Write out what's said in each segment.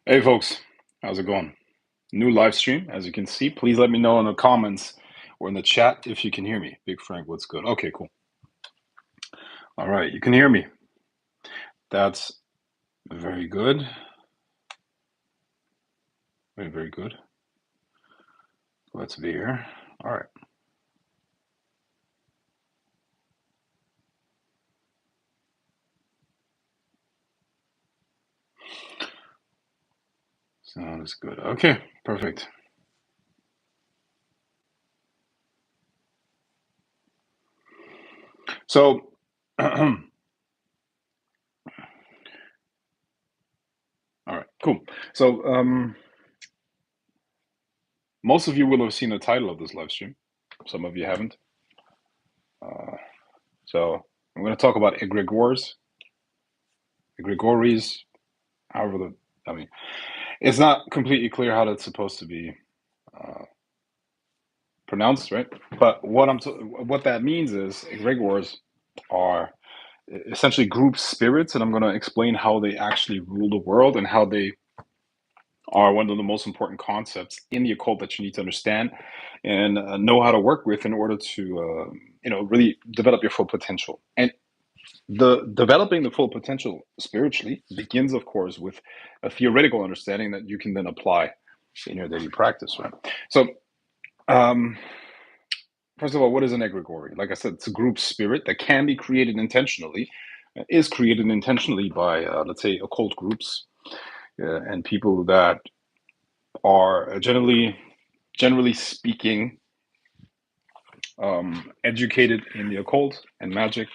Hey folks, how's it going? New live stream, as you can see. Please let me know in the comments or in the chat if you can hear me. Big Frank, what's good? Okay, cool. All right, you can hear me. That's very good. Very, very good. Let's be here. All right. Sounds good. Okay, perfect. So, all right, cool. So, most of you will have seen the title of this live stream. Some of you haven't. Uh, so, I'm going to talk about egregores, egregores, however I mean, it's not completely clear how that's supposed to be uh, pronounced, right? But what that means is egregores are essentially group spirits, and I'm going to explain how they actually rule the world and how they are one of the most important concepts in the occult that you need to understand and know how to work with in order to really develop your full potential. And the developing the full potential spiritually begins, of course, with a theoretical understanding that you can then apply in your daily practice, right? So, um, first of all, what is an egregore? Like I said, it's a group spirit that can be created intentionally, is created intentionally by, let's say, occult groups and people that are generally speaking, educated in the occult and magic.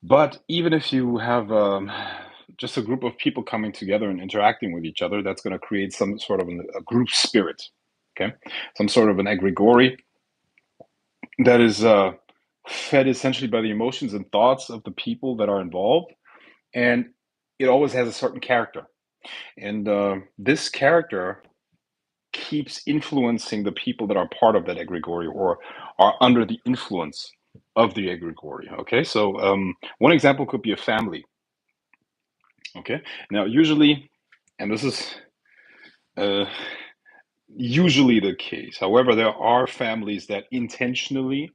But even if you have just a group of people coming together and interacting with each other, that's going to create some sort of a group spirit, okay? Some sort of an egregore that is fed essentially by the emotions and thoughts of the people that are involved, and it always has a certain character, and this character keeps influencing the people that are part of that egregore or are under the influence of the egregore. Okay, so one example could be a family. Okay, now usually, and this is uh, usually the case. However, there are families that intentionally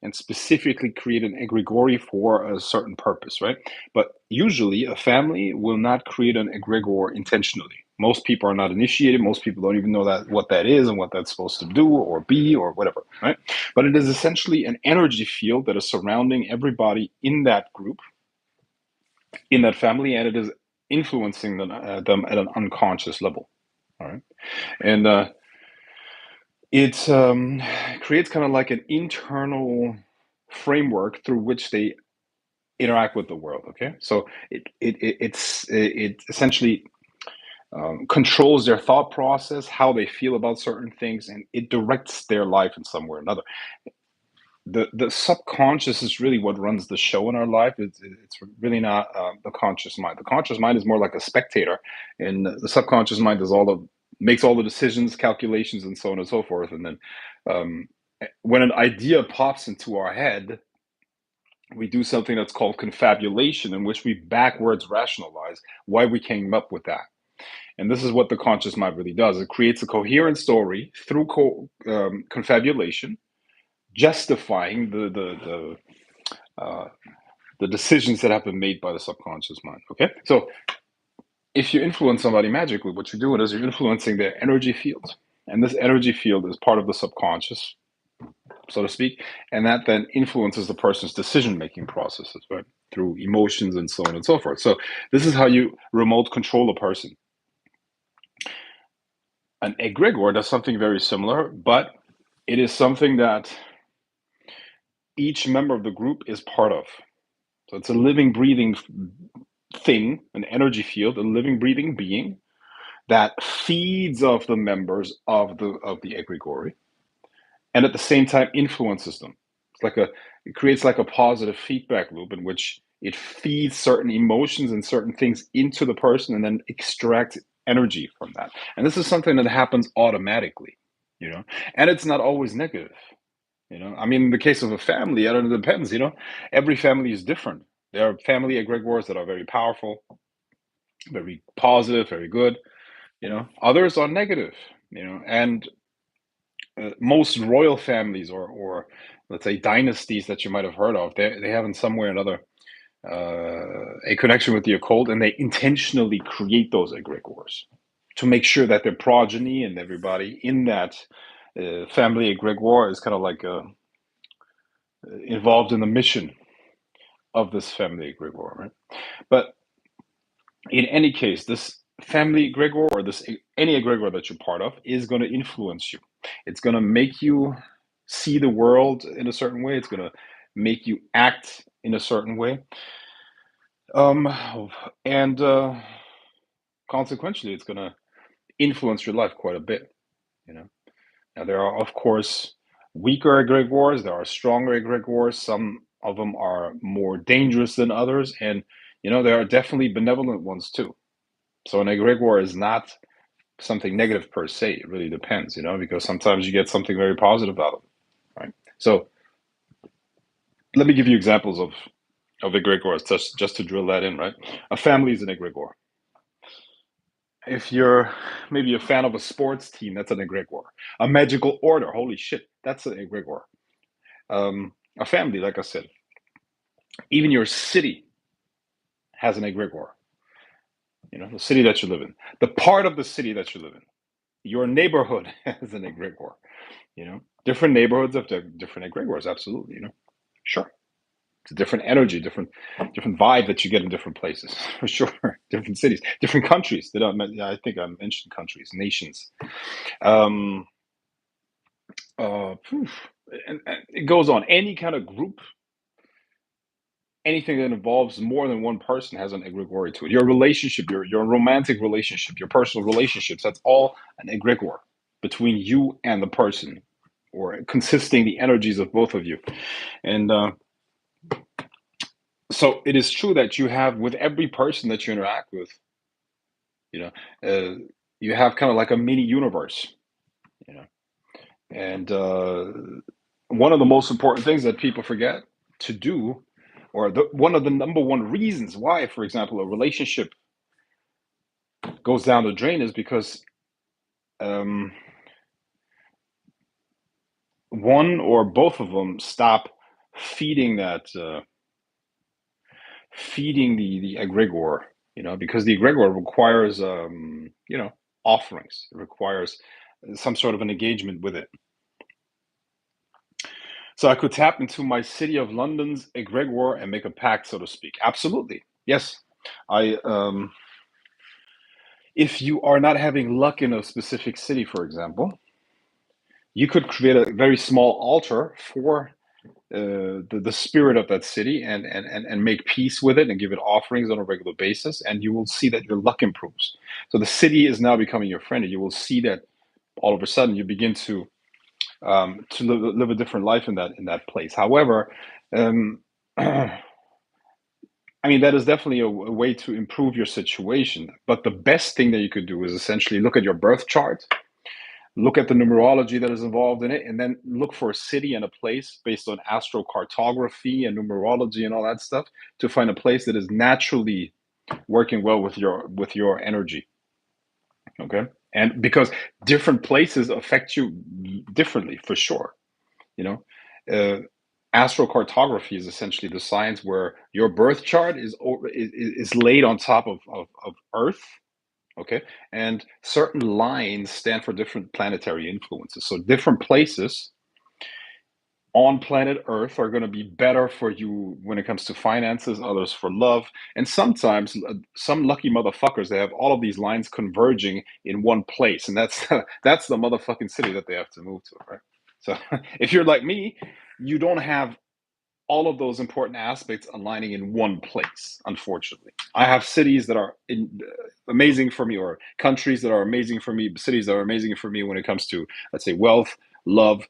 and specifically create an egregore for a certain purpose, right? But usually, a family will not create an egregore intentionally. Most people are not initiated. Most people don't even know that what that is and what that's supposed to do or be or whatever, right? But it is essentially an energy field that is surrounding everybody in that group, in that family, and it is influencing them at an unconscious level. All right, and it creates kind of like an internal framework through which they interact with the world. Okay, so it essentially controls their thought process, how they feel about certain things, and it directs their life in some way or another. The subconscious is really what runs the show in our life. It's really not the conscious mind. The conscious mind is more like a spectator, and the subconscious mind does all the makes all the decisions, calculations, and so on and so forth. And then um, when an idea pops into our head, we do something that's called confabulation, in which we backwards rationalize why we came up with that. And this is what the conscious mind really does. It creates a coherent story through confabulation, justifying uh, the decisions that have been made by the subconscious mind. Okay, so if you influence somebody magically, what you're doing is you're influencing their energy field, and this energy field is part of the subconscious, so to speak, and that then influences the person's decision-making processes, right, through emotions and so on and so forth. So this is how you remote control a person. An egregore does something very similar, but it is something that each member of the group is part of. So it's a living, breathing thing, an energy field, a living, breathing being that feeds off the members of the egregore, and at the same time influences them. It's like it creates like a positive feedback loop in which it feeds certain emotions and certain things into the person and then extracts energy from that. And this is something that happens automatically, you know, and it's not always negative. You know, I mean, in the case of a family, I don't know, it depends. You know, every family is different. There are family egregores that are very powerful, very positive, very good. Others are negative. And most royal families, or let's say dynasties that you might have heard of, they have in some way or another a connection with the occult, and they intentionally create those egregores to make sure that their progeny and everybody in that family egregore is kind of like involved in the mission of this family egregore, right? But in any case, this family egregore, or this any egregore that you're part of, is going to influence you. It's going to make you see the world in a certain way. It's going to make you act in a certain way. Um, and consequentially, it's going to influence your life quite a bit. You know. Now, there are, of course, weaker egregores. There are stronger egregores. Some of them are more dangerous than others, and there are definitely benevolent ones too. So an egregore is not something negative per se. It really depends, because sometimes you get something very positive out of it, right? So let me give you examples of egregores, just to drill that in, right? A family is an egregore. If you're maybe a fan of a sports team, that's an egregore. A magical order, holy shit, that's an egregore. A family, like I said, even your city has an egregore. The city that you live in, the part of the city that you live in, your neighborhood has an egregore. Different neighborhoods have different egregores. Absolutely, sure. It's a different energy, different vibe that you get in different places, for sure. Different cities, different countries. I think I mentioned countries, nations. Um, and it goes on. Any kind of group, anything that involves more than one person has an egregore to it. Your relationship, your romantic relationship, your personal relationships, that's all an egregore between you and the person, or consisting the energies of both of you. And so it is true that you have, with every person that you interact with, you know, you have kind of like a mini universe, you know. And one of the most important things that people forget to do, or one of the number one reasons why, for example, a relationship goes down the drain, is because um, one or both of them stop feeding feeding the egregore, because the egregore requires offerings. It requires some sort of an engagement with it. So I could tap into my city of London's egregore and make a pact, so to speak. Absolutely, yes. I If you are not having luck in a specific city, for example, you could create a very small altar for the spirit of that city, and make peace with it and give it offerings on a regular basis, and you will see that your luck improves. So the city is now becoming your friend, and you will see that all of a sudden you begin to live a different life in that place. However, um, I mean, that is definitely a way to improve your situation. But the best thing that you could do is essentially look at your birth chart, look at the numerology that is involved in it, and then look for a city and a place based on astrocartography and numerology and all that stuff, to find a place that is naturally working well with your energy. Okay. And because different places affect you differently, for sure. you know uh, Astrocartography is essentially the science where your birth chart is laid on top of Earth. Okay. And certain lines stand for different planetary influences, so different places on planet Earth are going to be better for you when it comes to finances, others for love. And sometimes some lucky motherfuckers, they have all of these lines converging in one place, and that's that's the motherfucking city that they have to move to, right? So if you're like me, you don't have all of those important aspects aligning in one place, unfortunately. I have cities that are amazing for me, or countries that are amazing for me, cities that are amazing for me when it comes to, let's say, wealth, love,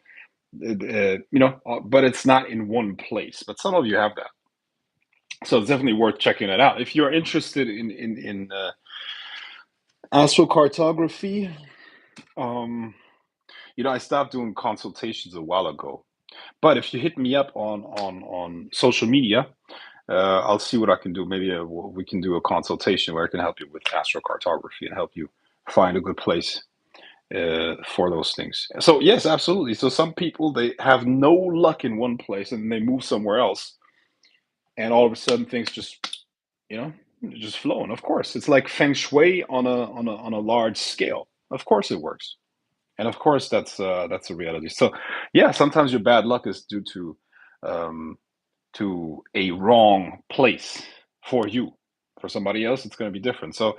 but it's not in one place. But some of you have that, so it's definitely worth checking it out if you're interested in astrocartography. Um, I stopped doing consultations a while ago, but if you hit me up on social media, I'll see what I can do. Maybe we can do a consultation where I can help you with astrocartography and help you find a good place for those things. So yes, absolutely. So some people, they have no luck in one place and they move somewhere else, and all of a sudden things just, you know, just flow. And of course, it's like feng shui on a large scale. Of course, it works, and of course that's a reality. So yeah, sometimes your bad luck is due um, to a wrong place for you. For somebody else, it's going to be different. So,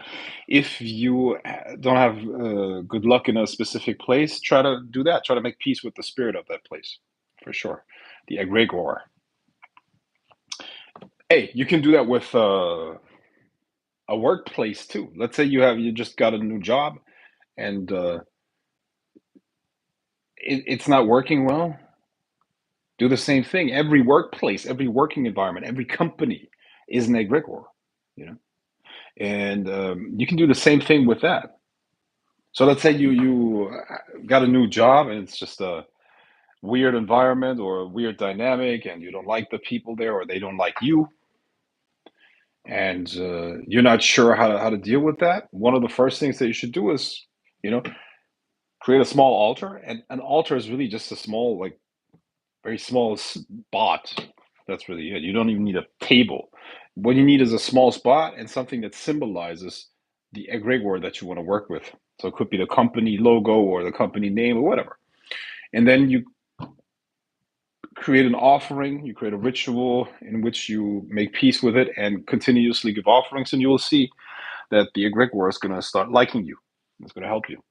if you don't have good luck in a specific place, try to do that. Try to make peace with the spirit of that place, for sure. The egregore. Hey, you can do that with a workplace too. Let's say you just got a new job and it's not working well. Do the same thing. Every workplace, every working environment, every company is an egregore. You know. And you can do the same thing with that. So let's say you got a new job and it's just a weird environment or a weird dynamic, and you don't like the people there, or they don't like you, and you're not sure how to deal with that. One of the first things that you should do is, you know, create a small altar, and an altar is really just a small, like very small spot. That's really it. You don't even need a table. What you need is a small spot and something that symbolizes the egregore that you want to work with. So it could be the company logo or the company name or whatever. And then you create an offering, you create a ritual in which you make peace with it and continuously give offerings, and you will see that the egregore is going to start liking you. It's going to help you.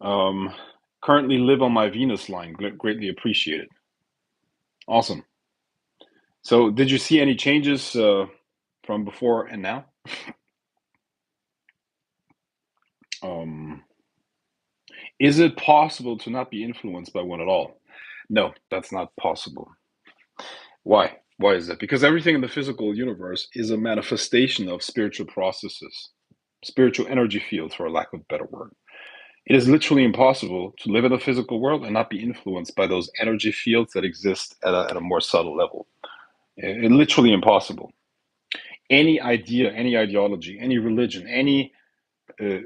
Um, Currently live on my Venus line. Greatly appreciated. Awesome. So, did you see any changes from before and now? Um, is it possible to not be influenced by one at all? No, that's not possible. Why? Why is that? Because everything in the physical universe is a manifestation of spiritual processes, spiritual energy fields, for a lack of a better word. It is literally impossible to live in the physical world and not be influenced by those energy fields that exist at a more subtle level. Literally impossible. Any idea, any ideology, any religion, any uh,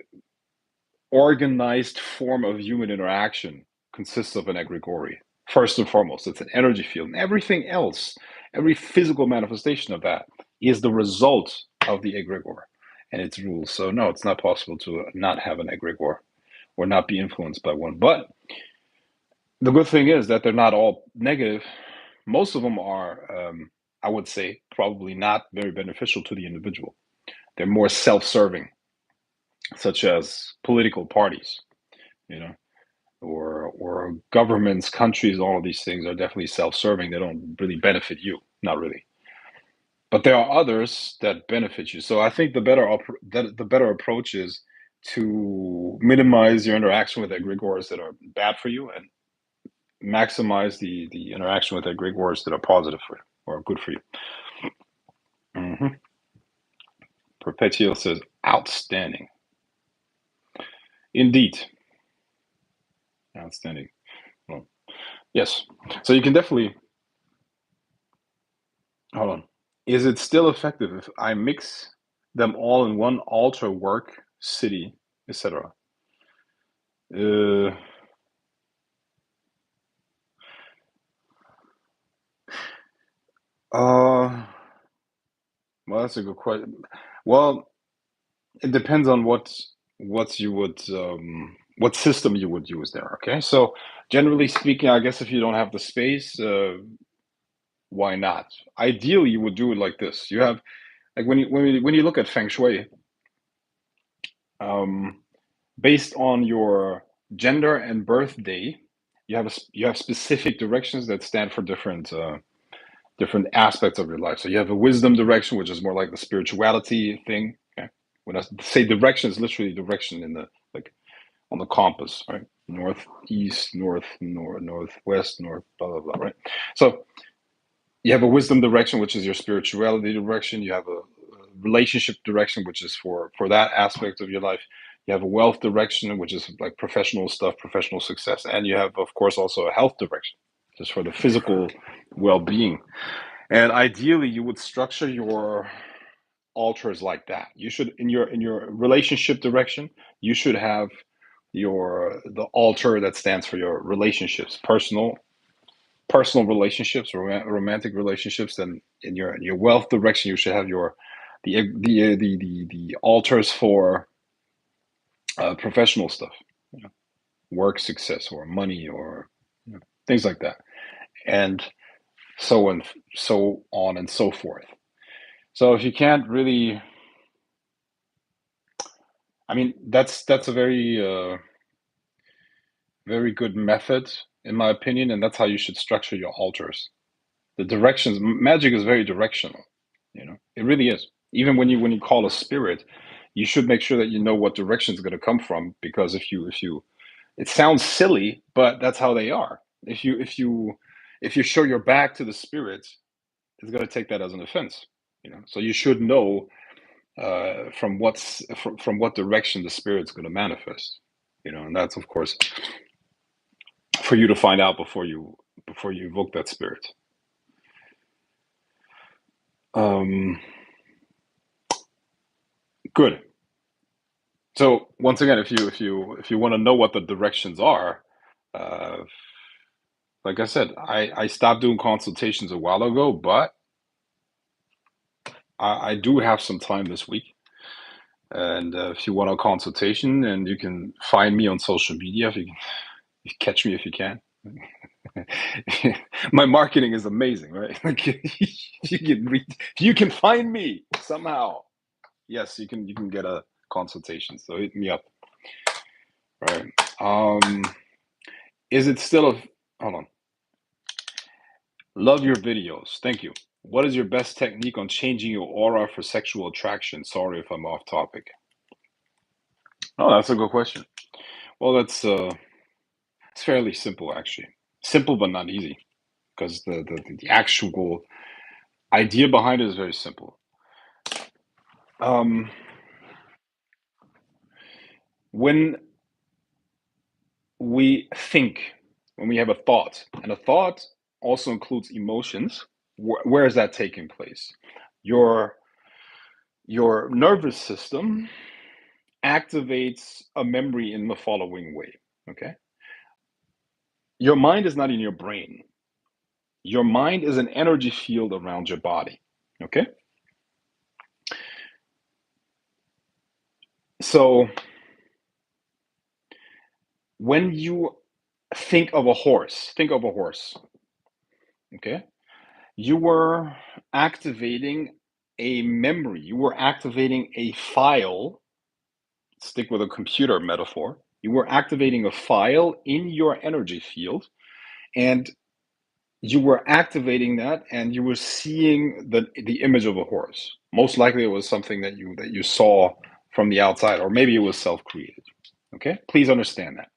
organized form of human interaction consists of an egregore. First and foremost, it's an energy field. And everything else, every physical manifestation of that, is the result of the egregore and its rules. So, no, it's not possible to not have an egregore or not be influenced by one. But the good thing is that they're not all negative. Most of them are, I would say, probably not very beneficial to the individual. They're more self serving, such as political parties, you know, or governments, countries. All of these things are definitely self-serving. They don't really benefit you, not really. But there are others that benefit you. So I think the better approach is to minimize your interaction with egregores that are bad for you, and maximize the interaction with egregores that are positive for you or good for you. hmm Perpetual says, outstanding. Indeed, outstanding. Well, yes. So you can definitely hold on. Is it still effective if I mix them all in one altar, work, city, etc.? Uh, uh, well, that's a good question. Well, it depends on what system you would use there. Okay, so generally speaking, I guess if you don't have the space, why not? Ideally, you would do it like this. You have like when you look at feng shui, um, based on your gender and birthday, you have specific directions that stand for different aspects of your life. So you have a wisdom direction, which is more like the spirituality thing. Okay, when I say direction, it's literally direction in the like on the compass, right? North, east, northwest, north, blah blah blah, right? So you have a wisdom direction, which is your spirituality direction. You have a relationship direction, which is for that aspect of your life. You have a wealth direction, which is like professional stuff, professional success, and you have, of course, also a health direction, just for the physical well-being. And ideally, you would structure your altars like that. You should, in your relationship direction, you should have the altar that stands for your relationships, personal relationships, romantic relationships. Then in your wealth direction, you should have the altars for professional stuff, you know, work success or money or things like that, and so on and so forth. So if you can't really, I mean, that's a very good method in my opinion, and that's how you should structure your altars. The directions, magic is very directional, it really is. Even when you call a spirit, you should make sure that you know what direction it's going to come from, because if you it sounds silly, but that's how they are. If you show your back to the spirit, it's going to take that as an offense. So you should know from what direction the spirit's going to manifest. And that's of course for you to find out before you evoke that spirit. Um, Good. So once again, if you want to know what the directions are, uh, like I said, I stopped doing consultations a while ago, but I do have some time this week. And if you want a consultation, and you can find me on social media, if you catch me if you can. My marketing is amazing, right? Like, if you can find me somehow, yes, you can get a consultation. So hit me up. Right. Is it still a hold on? Love your videos. Thank you. What is your best technique on changing your aura for sexual attraction? Sorry if I'm off topic. Oh, that's a good question. Well, that's it's fairly simple actually. Simple but not easy, because the actual idea behind it is very simple. Um, when we think, when we have a thought, and a thought also includes emotions, where is that taking place? Your your nervous system activates a memory in the following way. Okay. Your mind is not in your brain. Your mind is an energy field around your body. Okay. So when you think of a horse. Okay. You were activating a memory, you were activating a file. Stick with a computer metaphor. You were activating a file in your energy field, and you were activating that, and you were seeing the image of a horse. Most likely it was something that you saw from the outside, or maybe it was self-created. Okay, please understand that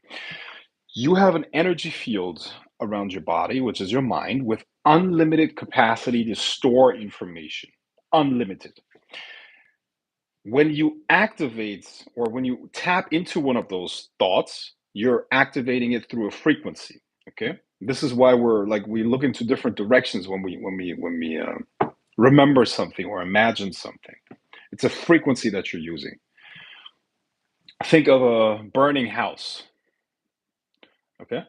you have an energy field around your body, which is your mind, with unlimited capacity to store information. Unlimited. When you activate, or when you tap into one of those thoughts, you're activating it through a frequency. Okay, this is why we look into different directions when we remember something or imagine something. It's a frequency that you're using. Think of a burning house. Okay,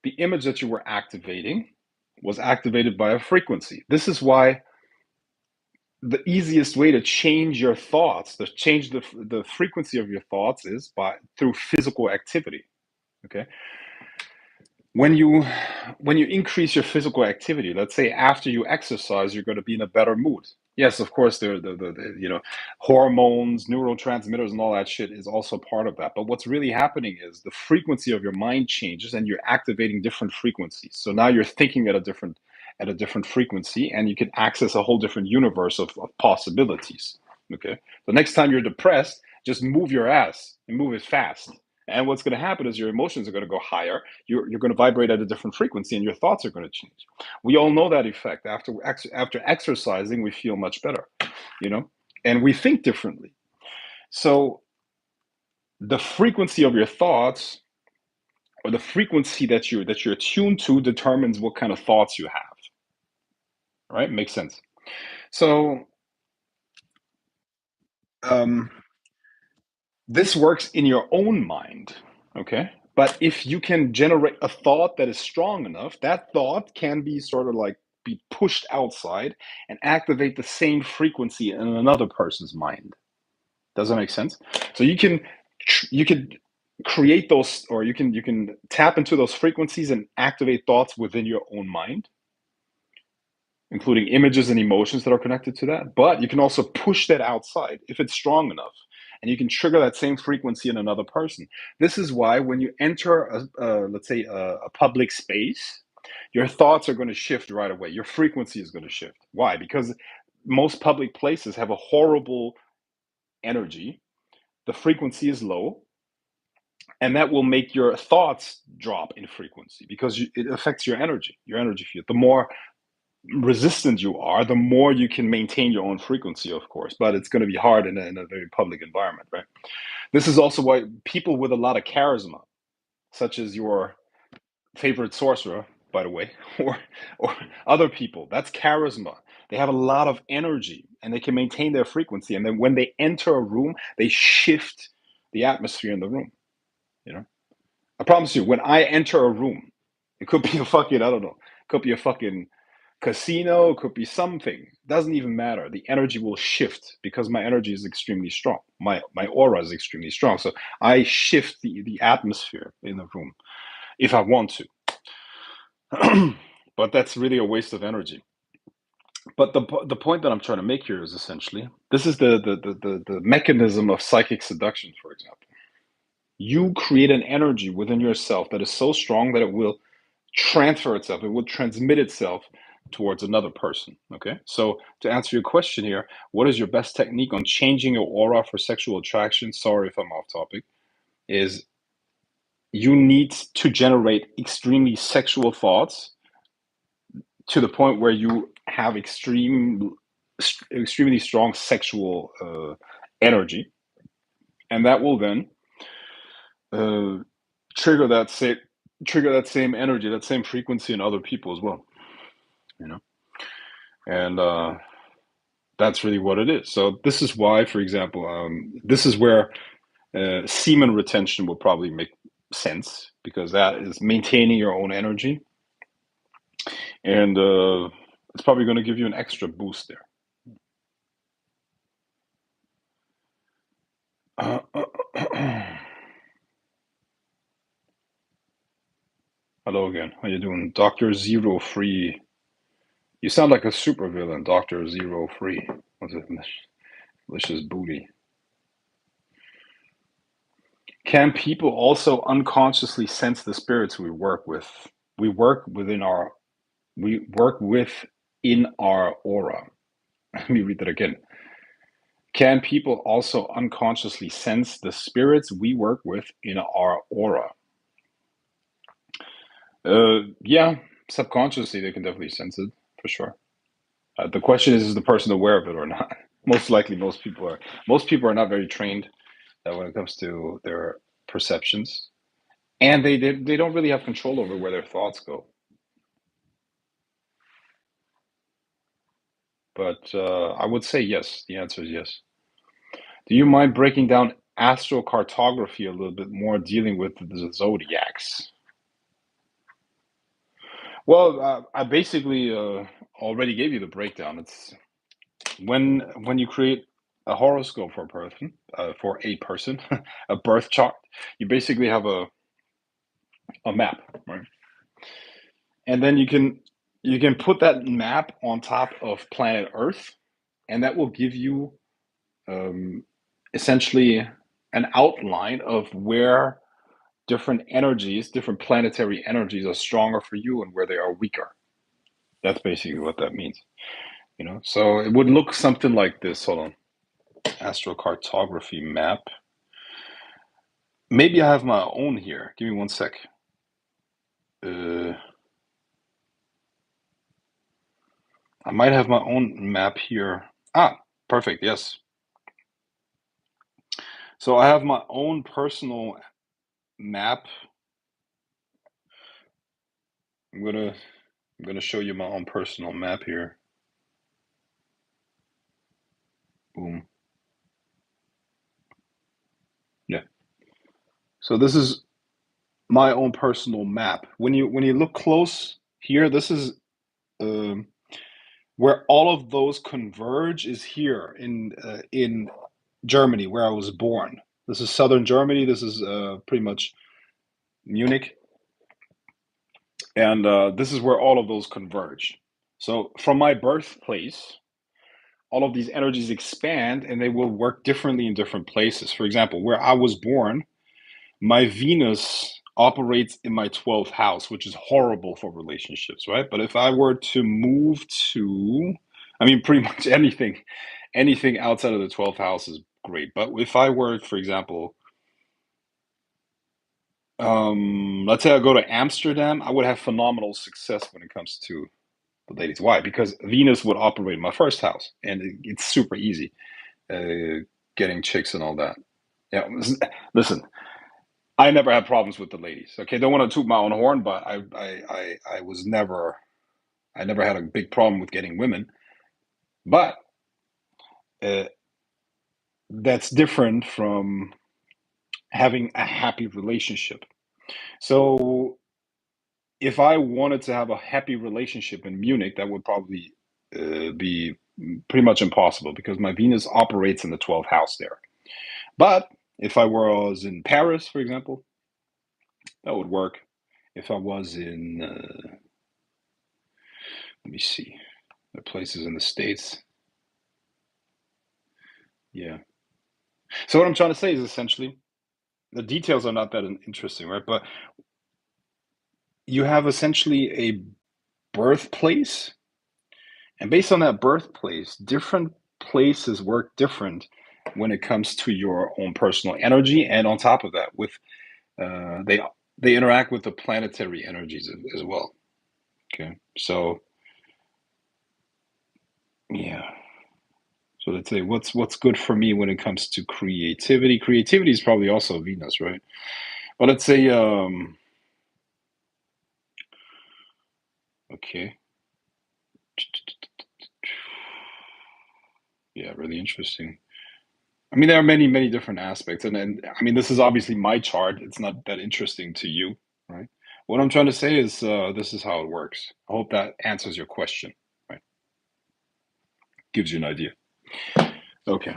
the image that you were activating was activated by a frequency. This is why the easiest way to change your thoughts, to change the frequency of your thoughts, is by through physical activity. Okay, when you increase your physical activity, let's say after you exercise, you're going to be in a better mood. Yes, of course, the hormones, neurotransmitters, and all that shit is also part of that. But what's really happening is the frequency of your mind changes, and you're activating different frequencies. So now you're thinking at a different frequency, and you can access a whole different universe of possibilities. Okay, the next time you're depressed, just move your ass and move it fast. And what's going to happen is your emotions are going to go higher. You're going to vibrate at a different frequency, and your thoughts are going to change. We all know that effect. After exercising, we feel much better, you know, and we think differently. So the frequency of your thoughts, or the frequency that you're attuned to, determines what kind of thoughts you have. right? Makes sense. So um, this works in your own mind, okay? But if you can generate a thought that is strong enough, that thought can be sort of like be pushed outside and activate the same frequency in another person's mind. Does that make sense? So you can create those, or you can tap into those frequencies and activate thoughts within your own mind, including images and emotions that are connected to that. But you can also push that outside if it's strong enough, and you can trigger that same frequency in another person. This is why when you enter let's say a public space, your thoughts are going to shift right away. Your frequency is going to shift. Why? Because most public places have a horrible energy. The frequency is low, and that will make your thoughts drop in frequency because it affects your energy field. The more resistant you are, the more you can maintain your own frequency, of course, but it's going to be hard in a very public environment, right? This is also why people with a lot of charisma, such as your favorite sorcerer, by the way, or other people, that's charisma. They have a lot of energy and they can maintain their frequency, and then when they enter a room, they shift the atmosphere in the room, you know. I promise you, when I enter a room, it could be a fucking, I don't know, it could be a fucking casino, it could be something. Doesn't even matter. The energy will shift because my energy is extremely strong. My aura is extremely strong. So I shift the atmosphere in the room if I want to. But that's really a waste of energy. But the point that I'm trying to make here is essentially this is the mechanism of psychic seduction, for example. You create an energy within yourself that is so strong that it will transfer itself, it will transmit itself towards another person. Okay. So to answer your question here, what is your best technique on changing your aura for sexual attraction? Sorry if I'm off topic. Is you need to generate extremely sexual thoughts to the point where you have extremely strong sexual energy, and that will then uh, trigger that same energy, that same frequency in other people as well. You know, and that's really what it is. So this is why, for example, this is where semen retention will probably make sense because that is maintaining your own energy, and it's probably going to give you an extra boost there. Hello again. How you doing, Doctor Zero Free? You sound like a supervillain, Doctor Zero Free. What's it? Malicious booty. Can people also unconsciously sense the spirits we work with? We work within our we work with in our aura. Let me read that again. Can people also unconsciously sense the spirits we work with in our aura? Yeah, subconsciously they can definitely sense it for sure. The question is the person aware of it or not? Most likely, most people are. Most people are not very trained when it comes to their perceptions, and they don't really have control over where their thoughts go. But I would say yes. The answer is yes. Do you mind breaking down astrocartography a little bit more, dealing with the zodiacs? Well, I basically already gave you the breakdown. It's when you create a horoscope for a person, a birth chart. You basically have a map, right? And then you can put that map on top of planet Earth, and that will give you um, essentially an outline of where different energies, different planetary energies are stronger for you and where they are weaker. That's basically what that means, you know? So it would look something like this. Hold on. Astrocartography map. Maybe I have my own here. Give me one sec. Uh, I might have my own map here. Ah, perfect. Yes. So I have my own personal map. I'm gonna show you my own personal map here. Boom. Yeah. So this is my own personal map. When you look close here, this is um, where all of those converge is here in Germany, where I was born. This is southern Germany. This is pretty much Munich, and this is where all of those converge. So from my birthplace, all of these energies expand, and they will work differently in different places. For example, where I was born, my Venus operates in my 12th house, which is horrible for relationships, right? But if I were to move to, I mean, pretty much anything outside of the 12th house is great. But if I were, for example, let's say I go to Amsterdam, I would have phenomenal success when it comes to the ladies. Why? Because Venus would operate in my first house, and it's super easy getting chicks and all that. Yeah, listen, I never had problems with the ladies. Okay, don't want to toot my own horn, but I was never, I never had a big problem with getting women. But uh, that's different from having a happy relationship. So if I wanted to have a happy relationship in Munich, that would probably be pretty much impossible because my Venus operates in the 12th house there. But if I was in Paris, for example, that would work. If I was in, let me see, the places in the States. Yeah. So what I'm trying to say is essentially the details are not that interesting, right? But you have essentially a birthplace, and based on that birthplace, different places work different when it comes to your own personal energy, and on top of that, with they interact with the planetary energies as well. Okay, so yeah. So let's say what's good for me when it comes to creativity. Creativity is probably also Venus, right? But let's say okay. Yeah, really interesting. I mean, there are many, many different aspects, and I mean, this is obviously my chart. It's not that interesting to you, right? What I'm trying to say is, this is how it works. I hope that answers your question, right? Gives you an idea. Okay.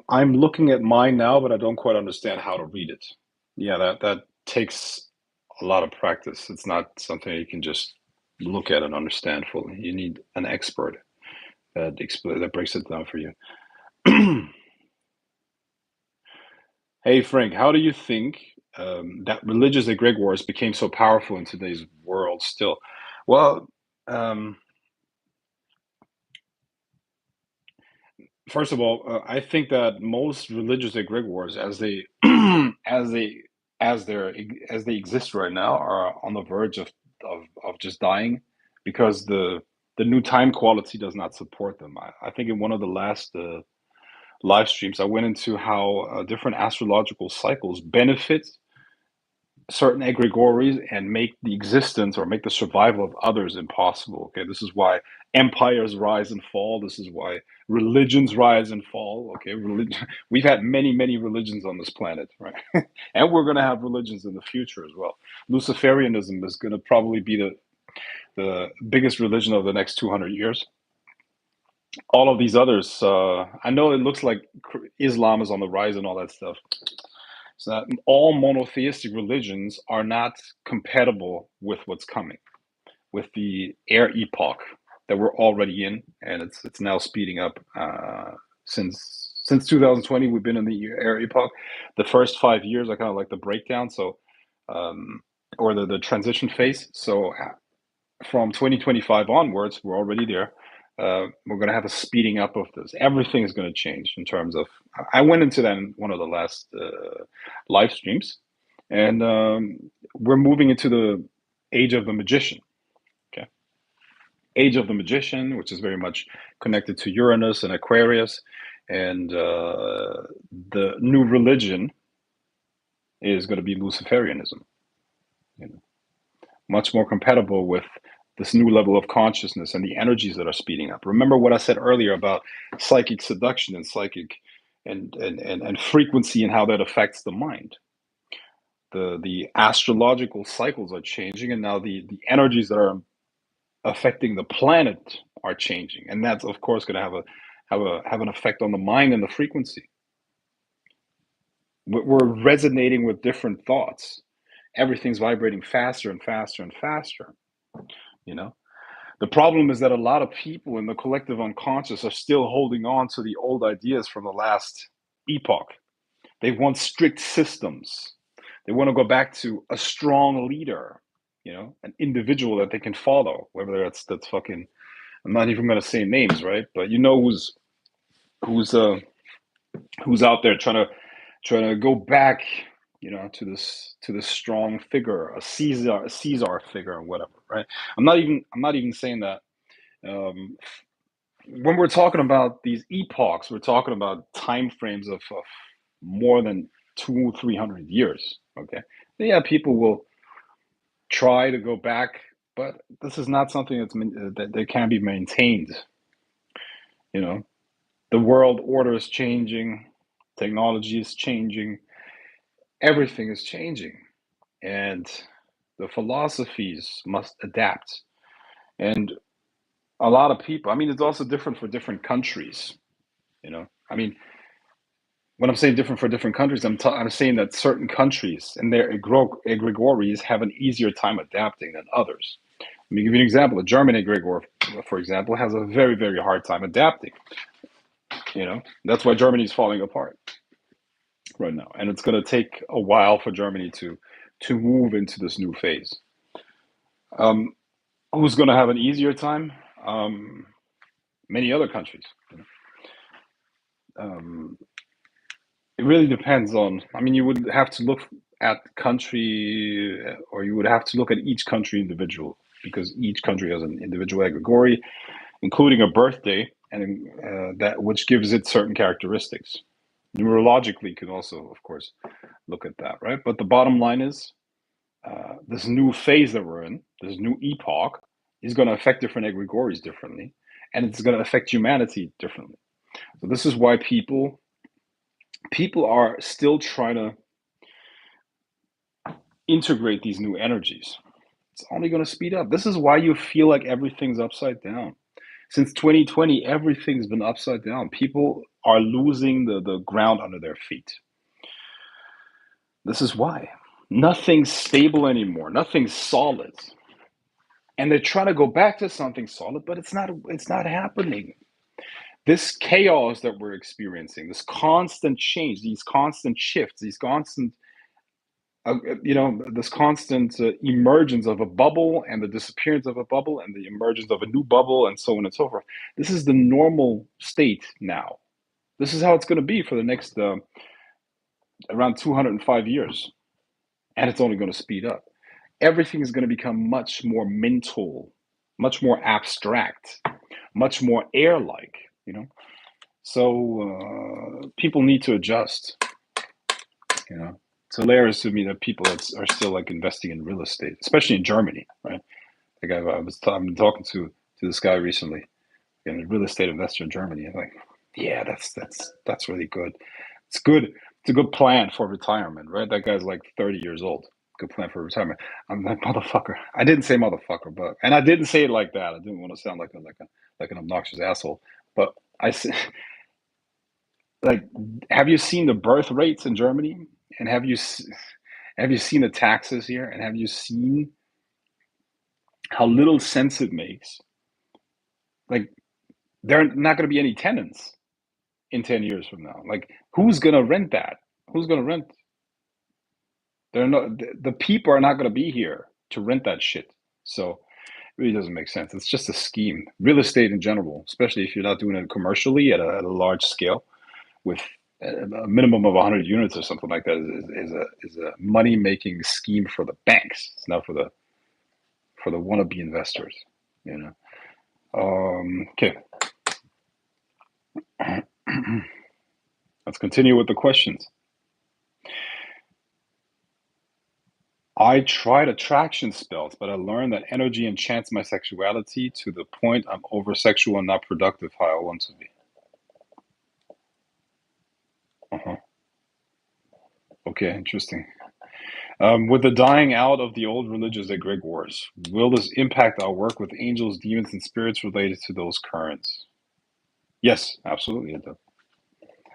I'm looking at mine now, but I don't quite understand how to read it. Yeah, that takes a lot of practice. It's not something you can just look at and understand fully. You need an expert that breaks it down for you. Hey Frank, how do you think that religious egregores became so powerful in today's world still? Well, um, first of all, I think that most religious egregores, as they as they as they exist right now, are on the verge of just dying because the new time quality does not support them. I think in one of the last live streams, I went into how different astrological cycles benefit certain egregores and make the existence or make the survival of others impossible. Okay, this is why empires rise and fall. This is why religions rise and fall. Okay, we've had many, many religions on this planet, right? And we're going to have religions in the future as well. Luciferianism is going to probably be the biggest religion of the next 200 years. All of these others, I know it looks like Islam is on the rise and all that stuff. So that all monotheistic religions are not compatible with what's coming, with the air epoch that we're already in, and it's now speeding up. Since 2020, we've been in the air epoch. The first 5 years are kind of like the breakdown, so um, or the transition phase. So from 2025 onwards, we're already there. We're going to have a speeding up of this. Everything is going to change in terms of. I went into that in one of the last live streams, and we're moving into the age of the magician. Okay, age of the magician, which is very much connected to Uranus and Aquarius, and the new religion is going to be Luciferianism. You know, much more compatible with this new level of consciousness and the energies that are speeding up. Remember what I said earlier about psychic seduction and psychic and frequency and how that affects the mind. The astrological cycles are changing, and now the energies that are affecting the planet are changing, and that's of course going to have an effect on the mind and the frequency. We're resonating with different thoughts. Everything's vibrating faster and faster and faster. You know, the problem is that a lot of people in the collective unconscious are still holding on to the old ideas from the last epoch. They want strict systems. They want to go back to a strong leader, an individual that they can follow, whether that's fucking. I'm not even going to say names, right? But who's out there trying to go back, to this strong figure, a Caesar figure, or whatever, right? I'm not even saying that. When we're talking about these epochs, we're talking about time frames of more than 200-300 years. Okay, yeah, people will try to go back, but this is not something that can be maintained. The world order is changing, technology is changing, everything is changing, and the philosophies must adapt. And a lot of people, I mean, it's also different for different countries. I mean, when I'm saying different for different countries, I'm saying that certain countries and their egregores have an easier time adapting than others. Let me give you an example. A German egregore, for example, has a very, very hard time adapting. That's why Germany is falling apart right now, and it's going to take a while for Germany to move into this new phase. Who's going to have an easier time? Many other countries. It really depends on. I mean, you would have to look at country, or you would have to look at each country individual, because each country has an individual egregore, including a birthday, and that which gives it certain characteristics. Numerologically, you can also, of course, look at that, right? But the bottom line is, this new phase that we're in, this new epoch, is going to affect different egregores differently, and it's going to affect humanity differently. So this is why people are still trying to integrate these new energies. It's only going to speed up. This is why you feel like everything's upside down. Since 2020, everything's been upside down. People are losing the ground under their feet. This is why. Nothing's stable anymore. Nothing's solid. And they're trying to go back to something solid, but it's not happening. This chaos that we're experiencing, this constant change, these constant shifts, these constant this constant emergence of a bubble and the disappearance of a bubble and the emergence of a new bubble and so on and so forth. This is the normal state now. This is how it's going to be for the next around 205 years. And it's only going to speed up. Everything is going to become much more mental, much more abstract, much more air-like, So people need to adjust, It's hilarious to me that people are still like investing in real estate, especially in Germany, right? Like I'm talking to this guy recently, a real estate investor in Germany. I'm like, yeah, that's really good. It's good. It's a good plan for retirement, right? That guy's like 30 years old. Good plan for retirement. I'm like, motherfucker. I didn't say motherfucker, and I didn't say it like that. I didn't want to sound like an obnoxious asshole. But I said, like, have you seen the birth rates in Germany? And have you seen the taxes here? And have you seen how little sense it makes? Like, there are not going to be any tenants in 10 years from now. Like, who's going to rent that? Who's going to rent? The people are not going to be here to rent that shit. So it really doesn't make sense. It's just a scheme. Real estate in general, especially if you're not doing it commercially at a large scale with a minimum of 100 units or something like that, is a money making scheme for the banks. It's not for the wannabe investors. Okay. Let's continue with the questions. I tried attraction spells, but I learned that energy enchants my sexuality to the point I'm over sexual and not productive how I want to be. Uh-huh. Okay, interesting. With the dying out of the old religious egregores, will this impact our work with angels, demons, and spirits related to those currents? Yes, absolutely it does.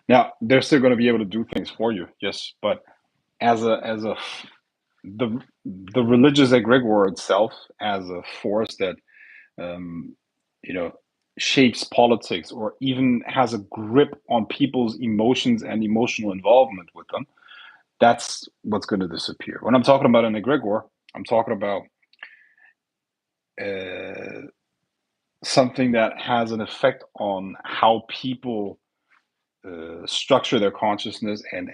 Now, they're still going to be able to do things for you, yes, but as a the the religious egregore itself as a force that um, you know shapes politics or even has a grip on people's emotions and emotional involvement with them, that's what's going to disappear. When I'm talking about an egregore, I'm talking about uh, something that has an effect on how people structure their consciousness and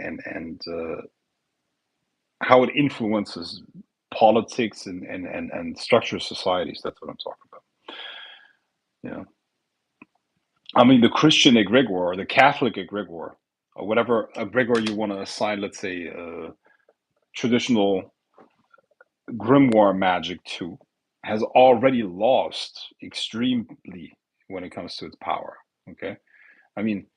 how it influences politics and structures societies. That's what I'm talking about. You know, I mean, the Christian egregore or the Catholic egregore or whatever egregore you want to assign, let's say, traditional grimoire magic to, has already lost extremely when it comes to its power. Okay, I mean,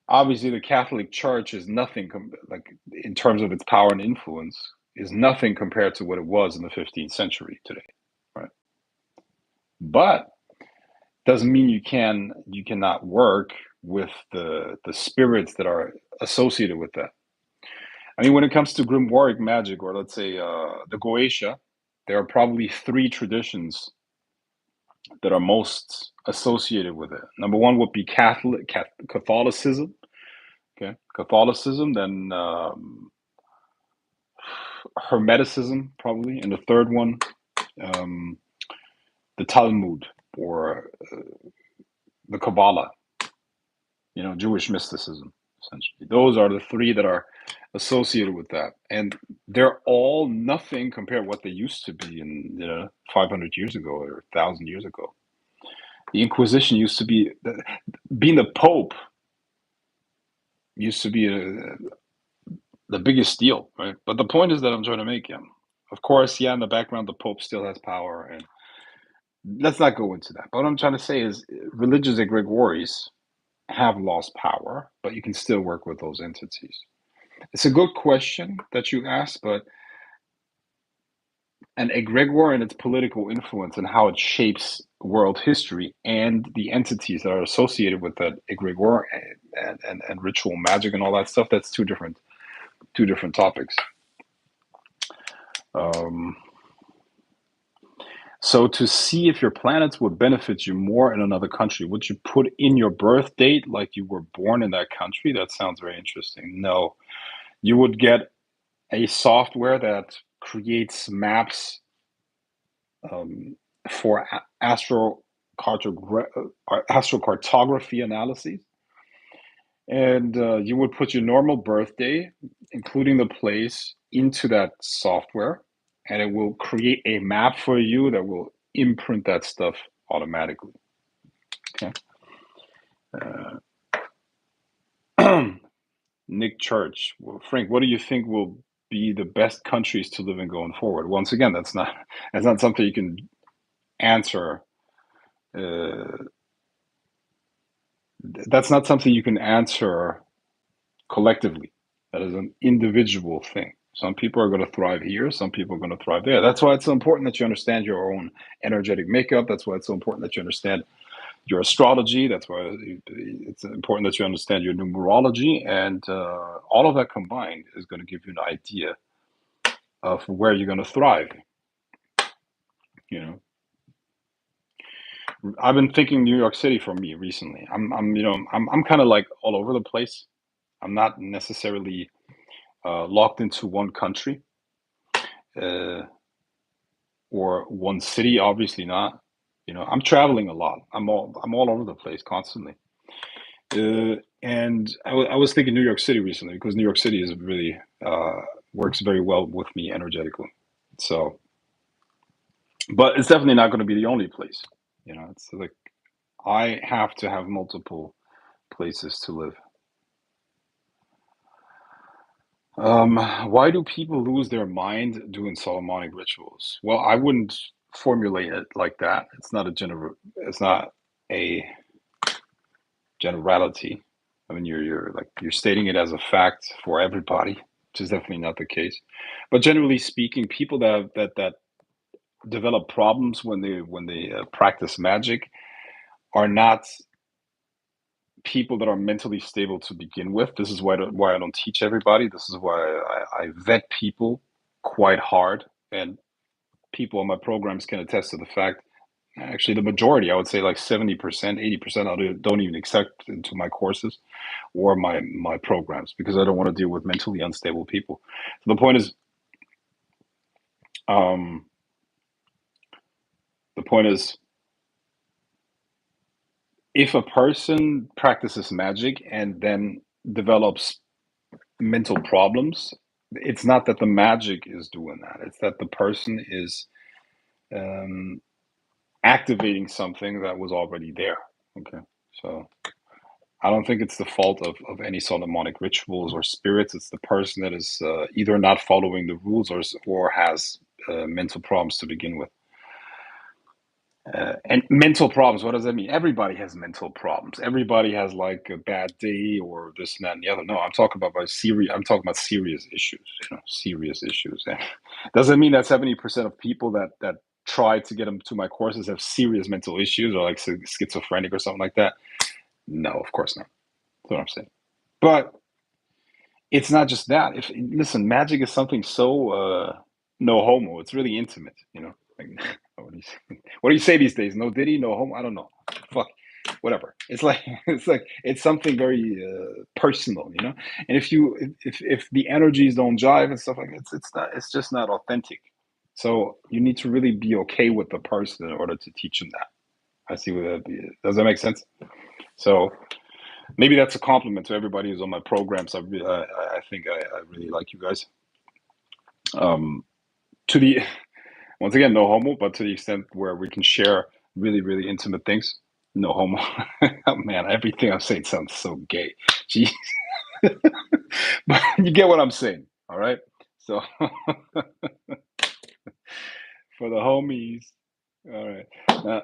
obviously the Catholic Church is nothing like in terms of its power and influence is nothing compared to what it was in the 15th century today, right? But doesn't mean you cannot work with the spirits that are associated with that. I mean, when it comes to grimoire magic, or let's say the Goetia, there are probably three traditions that are most associated with it. Number one would be Catholicism. Okay, Catholicism, then Hermeticism, probably, and the third one, um, the Talmud or the Kabbalah. Jewish mysticism, essentially. Those are the three that are associated with that. And they're all nothing compared to what they used to be in 500 years ago or 1,000 years ago. The Inquisition used to be, being the Pope used to be the biggest deal, right? But the point is that I'm trying to make, of course, in the background, the Pope still has power. And let's not go into that. But what I'm trying to say is religious egregores have lost power, but you can still work with those entities. It's a good question that you asked, but an egregore and its political influence and how it shapes world history and the entities that are associated with that egregore and ritual magic and all that stuff, that's two different topics. Um, so to see if your planets would benefit you more in another country, would you put in your birth date like you were born in that country? That sounds very interesting. No, you would get a software that creates maps for astrocartography analyses. And you would put your normal birthday, including the place, into that software, and it will create a map for you that will imprint that stuff automatically. Okay. Nick Church, well, Frank, what do you think will be the best countries to live in going forward? Once again, that's not something you can answer. Uh, that's not something you can answer collectively. That is an individual thing. Some people are going to thrive here, some people are going to thrive there. That's why it's so important that you understand your own energetic makeup. That's why it's so important that you understand your astrology. That's why it's important that you understand your numerology. And all of that combined is going to give you an idea of where you're going to thrive. You know, I've been thinking New York City for me recently. I'm kind of like all over the place. I'm not necessarily locked into one country uh, or one city. Obviously not. I'm traveling a lot. I'm all over the place constantly. And I was thinking New York City recently because New York City is really works very well with me energetically. So, but it's definitely not going to be the only place. It's like I have to have multiple places to live. Why do people lose their mind doing Solomonic rituals? Well, I wouldn't formulate it like that. It's not a generality. I mean, you're stating it as a fact for everybody, which is definitely not the case. But generally speaking, people that develop problems when they practice magic are not people that are mentally stable to begin with. This is why I don't teach everybody. This is why I vet people quite hard, and people on my programs can attest to the fact. Actually, the majority, I would say, like 70%, 80%, I don't even accept into my courses or my programs because I don't want to deal with mentally unstable people. So um, the point is, if a person practices magic and then develops mental problems, it's not that the magic is doing that. It's that the person is um, activating something that was already there. Okay, so I don't think it's the fault of any Solomonic rituals or spirits. It's the person that is either not following the rules or has mental problems to begin with. And mental problems, what does that mean? Everybody has mental problems. Everybody has like a bad day or this and that and the other. No, I'm talking about serious issues, serious issues. And doesn't mean that 70% of people that try to get them to my courses have serious mental issues or like schizophrenic or something like that. No, of course not. That's what I'm saying. But it's not just that. If listen, magic is something so no homo. It's really intimate, Like, what do you say these days? No diddy, no homo. I don't know. Fuck, whatever. It's like it's something very personal. And if the energies don't jive and stuff like that, it's not. It's just not authentic. So you need to really be okay with the person in order to teach them that. I see what that. Does that make sense? So maybe that's a compliment to everybody who's on my programs. I think I really like you guys. Um, to the once again, no homo, but to the extent where we can share really, really intimate things, no homo. Oh, man, everything I'm saying sounds so gay. Gee, but you get what I'm saying, all right? So for the homies, all right. Uh,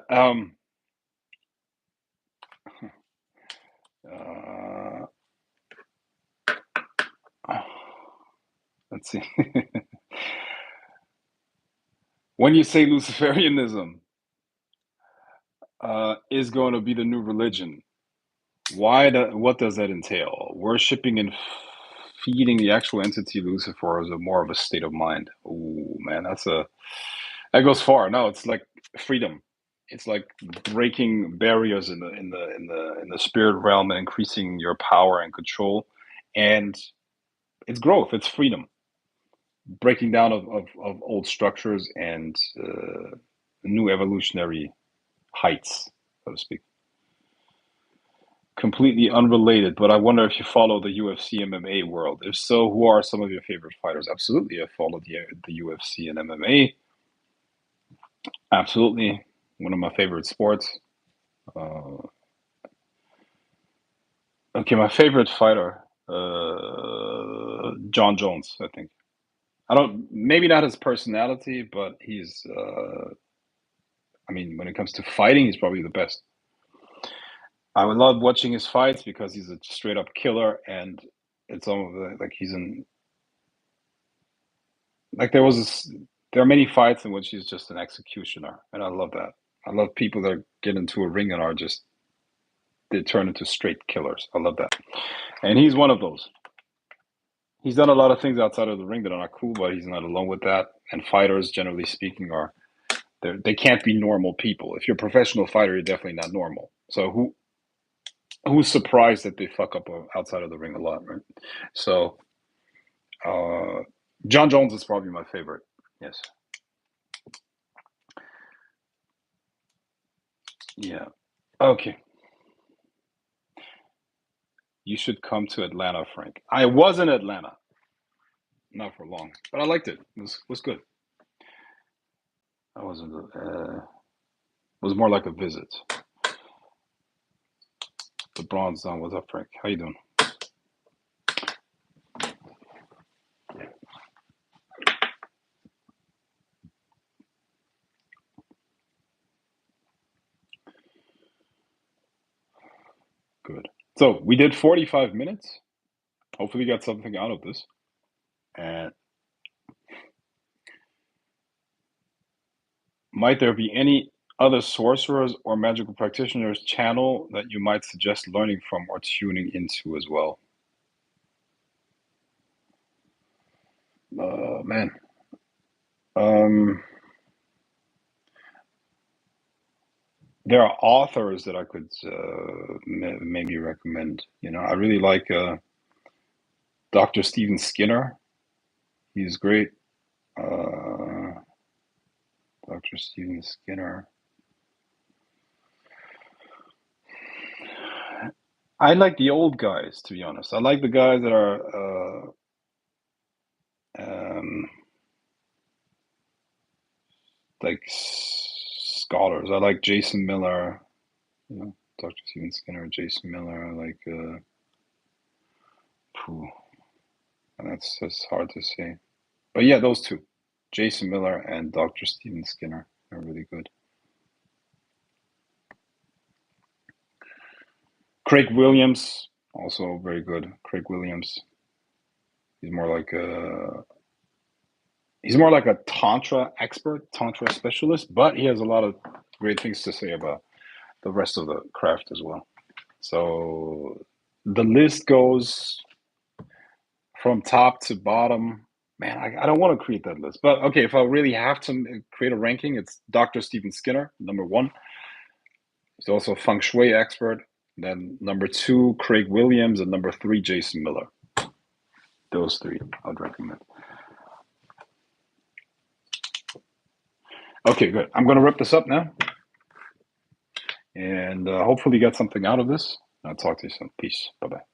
let's see. When you say Luciferianism is going to be the new religion, what does that entail? Worshipping and feeding the actual entity Lucifer is more of a state of mind. Oh man, that goes far. No, it's like freedom. It's like breaking barriers in the spirit realm and increasing your power and control. And it's growth. It's freedom. Breaking down of old structures and new evolutionary heights, so to speak. Completely unrelated, but I wonder if you follow the UFC MMA world. If so, who are some of your favorite fighters? Absolutely, I follow the UFC and MMA. Absolutely, one of my favorite sports. Uh, okay, my favorite fighter, John Jones. I think I don't maybe not his personality, but he's. I mean, when it comes to fighting, he's probably the best. I would love watching his fights because he's a straight up killer, and it's some of the like he's in like there are many fights in which he's just an executioner, and I love that. I love people that get into a ring and are just they turn into straight killers. I love that, and he's one of those. He's done a lot of things outside of the ring that are not cool, but he's not alone with that. And fighters, generally speaking, they can't be normal people. If you're a professional fighter, you're definitely not normal. So who's surprised that they fuck up outside of the ring a lot, right? So uh, John Jones is probably my favorite. Yes. Yeah. Okay. You should come to Atlanta, Frank. I was in Atlanta, not for long, but I liked it. It was good. I wasn't. It was more like a visit. The Bronze Zone. What's up, Frank? How you doing? So we did 45 minutes. Hopefully you got something out of this. And might there be any other sorcerers or magical practitioners channel that you might suggest learning from or tuning into as well? Man. There are authors that I could maybe recommend. I really like Dr. Stephen Skinner. He's great. Dr. Stephen Skinner. I like the old guys, to be honest. I like the guys that are like scholars. I like Jason Miller, Dr. Stephen Skinner, Jason Miller. I like, that's hard to say. But yeah, those two, Jason Miller and Dr. Stephen Skinner, are really good. Craig Williams, also very good. Craig Williams. He's more like a tantra expert, tantra specialist, but he has a lot of great things to say about the rest of the craft as well. So the list goes from top to bottom. Man, I don't want to create that list, but okay, if I really have to create a ranking, it's Dr. Stephen Skinner, number one. He's also a feng shui expert. Then number two, Craig Williams, and number three, Jason Miller. Those three I'd recommend. Okay, good. I'm going to wrap this up now. And hopefully you got something out of this. I'll talk to you soon. Peace. Bye-bye.